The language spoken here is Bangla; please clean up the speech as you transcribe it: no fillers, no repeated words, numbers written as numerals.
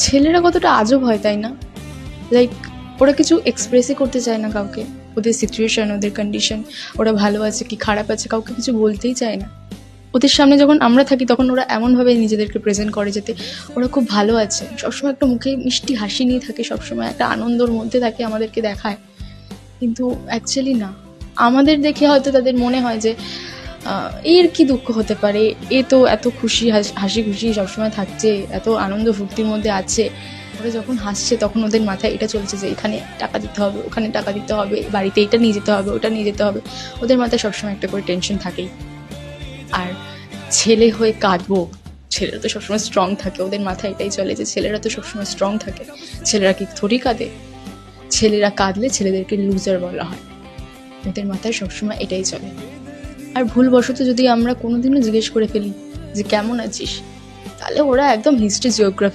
ছেলেরা কতটা আজব হয় তাই না? লাইক ওরা কিছু এক্সপ্রেসই করতে চায় না কাউকে, ওদের সিচুয়েশন, ওদের কন্ডিশন, ওরা ভালো আছে কি খারাপ আছে কাউকে কিছু বলতেই চায় না। ওদের সামনে যখন আমরা থাকি তখন ওরা এমনভাবে নিজেদেরকে প্রেজেন্ট করে যাতে ওরা খুব ভালো আছে, সবসময় একটা মুখে মিষ্টি হাসি নিয়ে থাকে, সবসময় একটা আনন্দর মধ্যে থাকে, আমাদেরকে দেখায়। কিন্তু অ্যাকচুয়ালি না, আমাদের দেখে হয়তো তাদের মনে হয় যে এর কি দুঃখ হতে পারে, এ তো এত খুশি হাসি খুশি সবসময় থাকছে, এত আনন্দ ফুর্তির মধ্যে আছে। ওরা যখন হাসছে তখন ওদের মাথায় এটা চলছে যে এখানে টাকা দিতে হবে, ওখানে টাকা দিতে হবে, বাড়িতে এটা নিয়ে যেতে হবে, ওটা নিয়ে যেতে হবে। ওদের মাথায় সবসময় একটা করে টেনশন থাকেই। আর ছেলে হয়ে কাঁদবো, ছেলেরা তো সবসময় স্ট্রং থাকে, ওদের মাথায় এটাই চলে যে ছেলেরা তো সবসময় স্ট্রং থাকে, ছেলেরা কি থোড়ি কাঁদে, ছেলেরা কাঁদলে ছেলেদেরকে লুজার বলা হয়। ওদের মাথায় সবসময় এটাই চলে। আর ভুলবশত যদি আমরা কোনোদিনও জিজ্ঞেস করে ফেলি যে কেমন আছিস, তাহলে ওরা একদম হিস্ট্রি জিওগ্রাফি